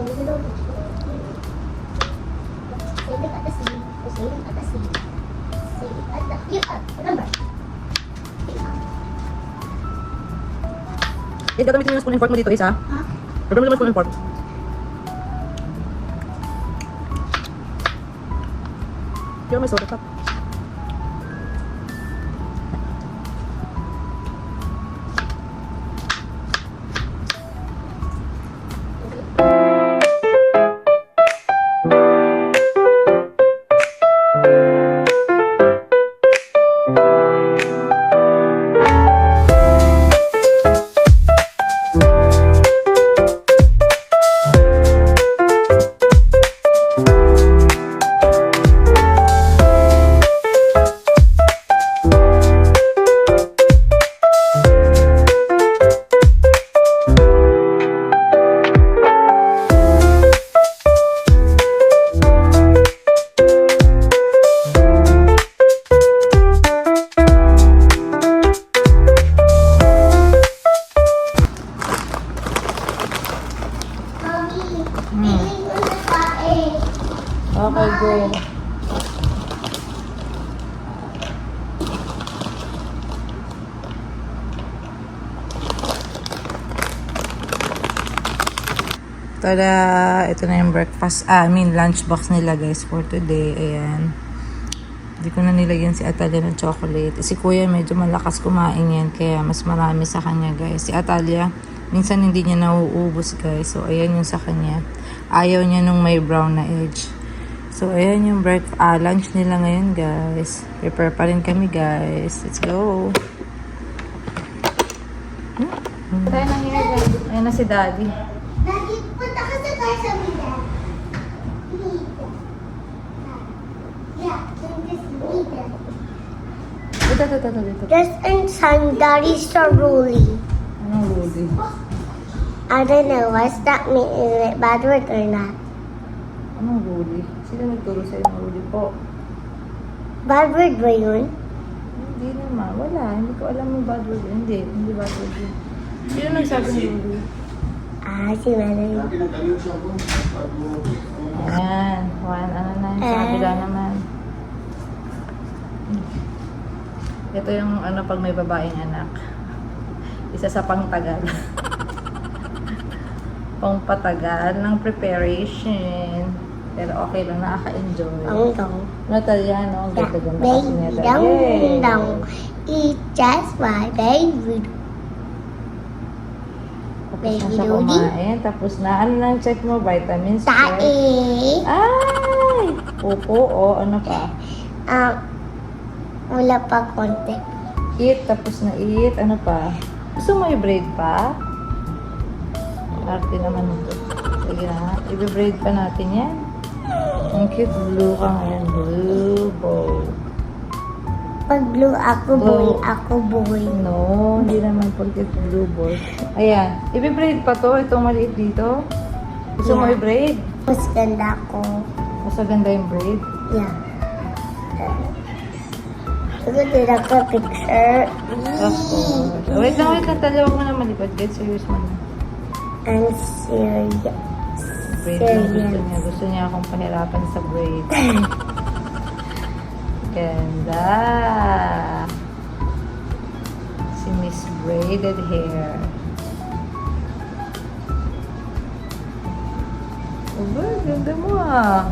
Gagamitin mo yung spoon and fork mo dito, Isa. Ha? Gagamitin mo yung spoon and fork. Kaya may soda cup. Okay, go. Tada! Ito na yung breakfast. Lunch box nila guys for today. Ayan. Hindi ko na nilagyan si Atalia ng chocolate. Si Kuya medyo malakas kumain yan. Kaya mas marami sa kanya guys. Si Atalia, minsan hindi niya nauubos guys. So, ayan yung sa kanya. Ayaw niya nung may brown na edge. So, ayan yung lunch nila ngayon guys. Prepare pa rin kami guys. Let's go! Tayo na here guys. Ayan na si Daddy. Daddy, punta ka sa car sa Mida. Yeah, just Mida. Dito. Just inside Daddy's rolling. Anong rolling? I don't know, what's that mean? Is it bad word or not? Anong rolling? Sino nagturo sa'yo ng rolling po? Bad word ba yun? Hindi naman. Wala. Hindi ko alam yung bad word. Hindi bad word yun. Sino nagsabi ng rolling? Si Melanie. Ayan. Ano na yung sa kabila naman. Ito yung pag may babaeng anak. Isa sa pangtagal. Pangpatagal ng preparation. Pero okay lang, nakaka-enjoy. Ang dong. Natalia, no? Ang ganda-ganda kasi Baby niya. dong, Yay! dong. Eat just my baby. Tapos na siya kumain. Tapos na. Ano lang check mo? Vitamins check. Tae. Ay! Opo, ano pa? Wala pa konti. Eat, tapos na eat. Ano pa? Gusto mo i-braid pa? Arte naman ito. Sige na. I-braid pa natin yan. Ang cute. Blue ka ngayon. Blue bow. Pag blue ako, boy. Ako, boy. No, hindi naman porket blue boy. Ayan. I-braid pa to. Itong maliit dito. Gusto mo i-braid? Mas ganda ko. Mas maganda yung braid. Yeah. Siguro ako picture. Ako. Wait lang. Talawag mo na malipad. Get serious mo na. I'm serious. Braid yung gusto niya akong panirapan sa braid. Ganda. Si Miss Braided Hair. Aba, ganda mo ah.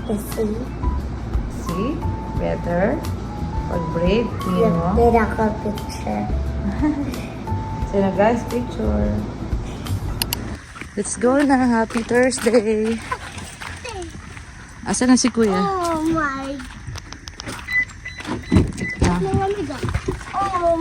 See? See? Better? Pag braid, tingin mo. Siguro ako picture. Sino guys, picture. Let's go na. Happy Thursday. Asan na si Kuya? Oh my.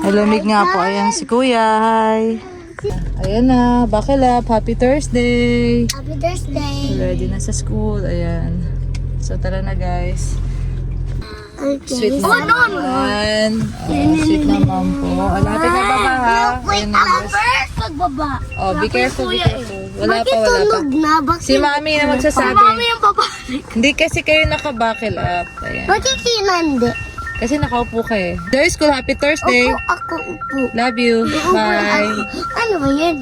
Ay, lamig nga po. Ayan si Kuya. Hi. Ayan na. Buckle up. Happy Thursday. Happy Thursday. Ready na sa school. Ayan. So, tara na guys. Okay. Sweet na naman. Sweet na mom po. Lapit na baba ha. Wait, Ayan na, ako guys. first magbaba. Oh, be careful, be careful. Wala Bakit pa. tunog na? Bakit? Si Mami na magsasabi. Si Mami yung babalik. Hindi kasi kayo naka-buckle up. Ayan. Bakit sinandi? Kasi nakaupo kayo. Day school, happy Thursday. Ako upo. Love you. Upo Bye. ako. Ano ba yun?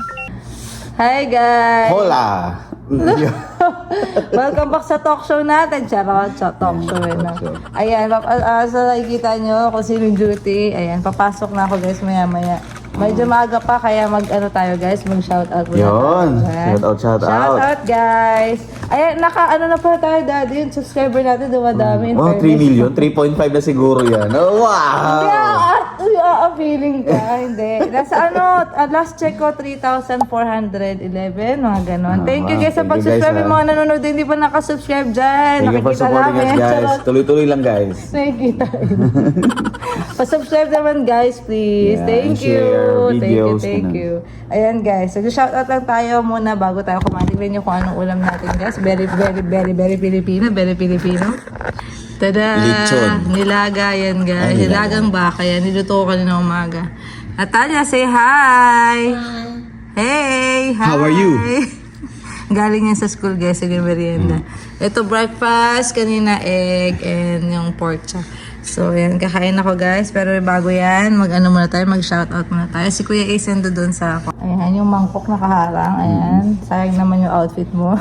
Hi guys. Hola, Welcome back sa talk show natin. Charot, talk show. No? Ayan, so nakikita nyo kung sino yung duty. Ayan, papasok na ako guys maya-maya. Medyo maaga pa, kaya mag-ano tayo guys, mag-shoutout muna Yun, tayo. shout out. Shoutout guys! Ayan, naka-ano na pala tayo daddy, yung subscriber natin dumadami. Oh, 3 million? 3.5 na siguro yan. Oh, wow! Feeling ka, hindi. Nasa last check ko, 3,411, mga ganon. Thank you guys sa Thank you, pag-subscribe. guys, Yung mga nanonood din, hindi pa nakasubscribe dyan. Thank you for Nakikita supporting us, namin. guys. Charot. Tuloy-tuloy lang, guys. Nakikita. Pa-subscribe naman guys, please. Yeah, Thank and share you. videos, Thank ganun. you. Ayan guys, so shoutout lang tayo muna bago tayo kumain. Tignan nyo kung anong ulam natin guys. Very, very, very, very Filipino. Very Filipino. Tada! Lechon. Nilaga yan guys. Ay, nilaga. Nilagang baka yan. Niluto ko kanina umaga. Natalia, say hi! Hey! Hi! How are you? Galing yan sa school guys, sa merienda. Ito breakfast, kanina egg, and yung pork chop. So, yan, kakain ako guys. Pero bago yan, mag-ano muna tayo, mag-shoutout muna tayo. Si Kuya Ace nando doon sa... Ayan, yung mangkok nakaharang. Ayan, sayang naman yung outfit mo.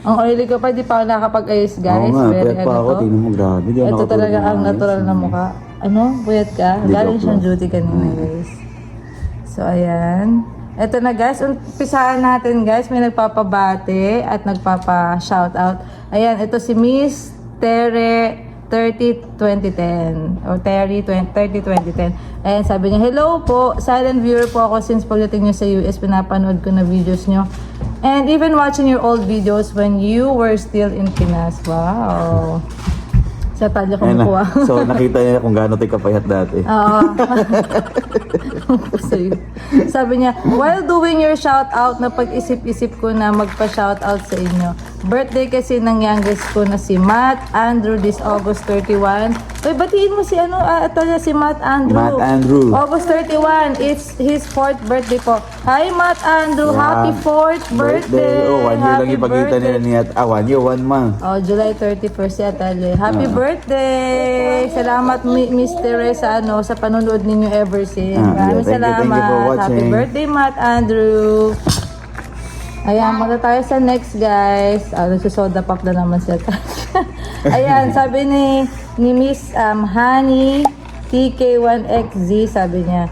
Ang oily ko pa, di pa ako nakakapag-ayos guys. Oo nga, Very puyat pa ako. to. Tingnan mo, grabe. Di ako Ito nakatulog talaga ng ang ayos. natural na mukha. Ano? Puyat ka? Hindi, Galing joke siyang lang. duty kanina guys. So, ayan. Ito na guys, umpisaan natin guys. May nagpapabate at nagpapa-shoutout. Ayan, ito si Miss Tere 30-2010 or Terry 30-2010. Ayan, sabi niya, hello po, silent viewer po ako since pagdating niyo sa US, pinapanood ko na videos niyo. And even watching your old videos when you were still in Pinas. Wow. Sa talya ko Ayun na. makuha. So, nakita niya kung gaano tayo kapayat dati. Oo. Sa'yo. Sabi niya, while doing your shout-out, na pag-isip-isip ko na magpa-shoutout sa inyo. Birthday kasi ng youngest ko na si Matt Andrew this August 31. Uy, batiin mo si Atalia, si Matt Andrew. Matt Andrew. August 31. It's his 4th birthday po. Hi, Matt Andrew. Yeah. Happy 4th birthday. Oh, 1 year lang Happy yung pagkita nila birthday. niya. 1 year, 1 month. Oh, July 31st si Atalia. Happy birthday! Salamat Miss Teresa sa panonood ninyo ever since. Maraming thank you for salamat. watching. Happy birthday, Matt Andrew. Ayan, muna tayo sa next, guys. Nagsusoda pop na naman siya. Ayan, sabi ni Miss Honey TK1XZ, sabi niya,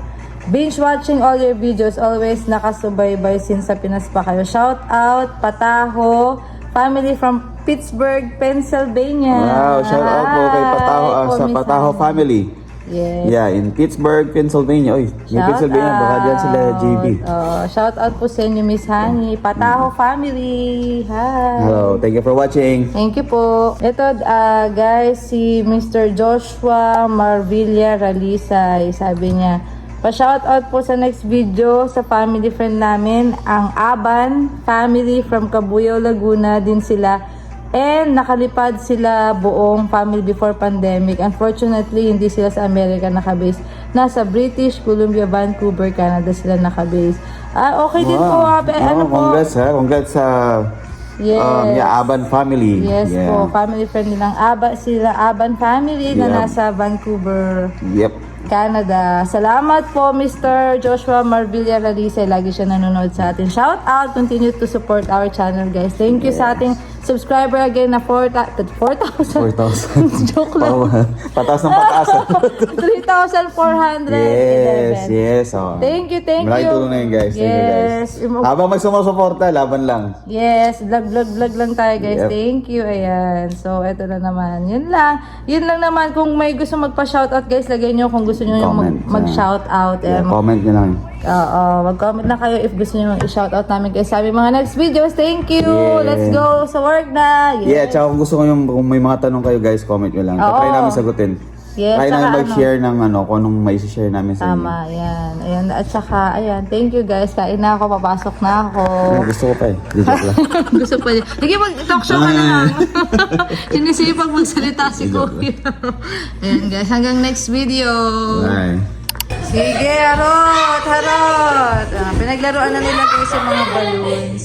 binge watching all your videos, always nakasubaybay since sa Pinas pa kayo. Shout out, Pataho, family from Pittsburgh, Pennsylvania. Wow, shout out po kay Pataho, Hi po, sa Miss Pataho Honey. family. Yes. Yeah, in Pittsburgh, Pennsylvania. Oy, may Shout Pennsylvania, baka dyan sila JB. Shout out po sa inyo, Miss Honey. Pataho family. Hi. Hello, thank you for watching. Thank you po. Ito, guys, si Mr. Joshua Marvilla Ralisay. Sabi niya, pa-shoutout po sa next video sa family friend namin, ang Aban family from Cabuyao, Laguna din sila. And nakalipad sila buong family before pandemic. Unfortunately, hindi sila sa Amerika nakabase. Nasa British Columbia, Vancouver, Canada sila nakabase. Okay din po. Ano po? Congrats ha. Congrats sa Yes. Aban family. Yes Yeah. po, family friend ng Aban family na Yeah. nasa Vancouver, Yep. Canada. Salamat po, Mr. Joshua Marvilla Ralisay. Lagi siya nanonood sa atin. Shout out, continue to support our channel, guys. Thank you sa ating subscriber again na 4,000. 4,000. Joke lang. Oh, pataas ng pataas. 3,411. Yes. Oh. Thank you. Malaking tulong na yun, guys. Thank you, guys. Yes. Habang may sumusuporta, laban lang. Yes, vlog lang tayo guys. Yep. Thank you. Ayan. So, eto na naman. Yun lang. Yun lang naman. Kung may gusto magpa-shoutout guys, lagay nyo kung gusto nyo yung Comment. mag-shoutout. Yeah, comment nyo lang. Mag-comment na kayo if gusto nyo i-shoutout namin guys. Sabi mga next videos. Thank you. Yeah. Let's go sa work na. Yeah, Yes. tsaka kung gusto ko kung may mga tanong kayo guys, comment nyo lang. Oo. Try namin sagutin. Yes, Try saka namin mag-share ng kung anong may share namin sa inyo. Tama. Ayan. Ayan. At saka, ayan. Thank you guys. Kain na ako. Papasok na ako. Gusto ko pa eh. Di joke lang. Gusto pa niya. Sige, mag-talk show ka na lang. Sinisipag magsalita si Kuya. Ayan guys, hanggang next video. Bye. Sige, harot. Pinaglaruan na nila guys yung mga balloons.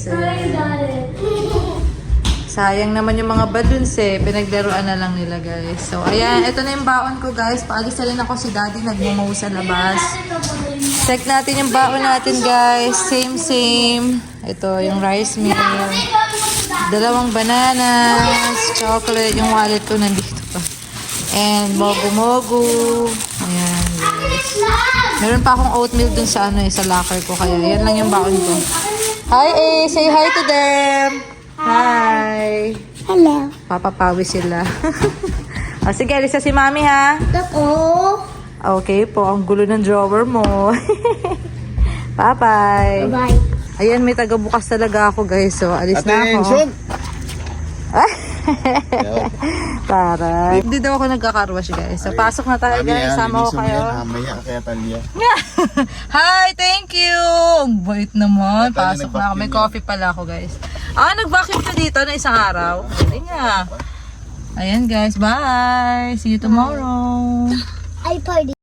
Sayang naman yung mga balloons eh. Pinaglaruan na lang nila guys. So, ayan. Ito na yung baon ko guys. Paalis na rin ako si daddy. Nagmumow sa labas. Check natin yung baon natin, guys. Same. Ito, yung rice meal. 2 bananas, chocolate. Yung wallet ko nandito pa. And mogu-mogu. Ayan, guys. Meron pa akong oatmeal dun sa sa locker ko. Kaya yan lang yung baon ko. Hi, Say hi to them. Hi. Hello. Papapawi sila. O, sige, alis na si Mami, ha? Ako. Okay po, ang gulo ng drawer mo. Bye-bye. Bye. Ayan, may taga-bukas talaga ako, guys. So, alis na ako. Attention! Para. Hindi daw ako nagkakarwash, guys. So, pasok na tayo, guys. Sama ko kayo. Mamaya kaya Talia. Hi, thank you! Ang bait naman. Tayo Pasok na ako. May nag-vacuum coffee pala ako, guys. Nag-vacuum ka dito na isang araw. Hindi nga. Ayan, guys. Bye! See you tomorrow. I party.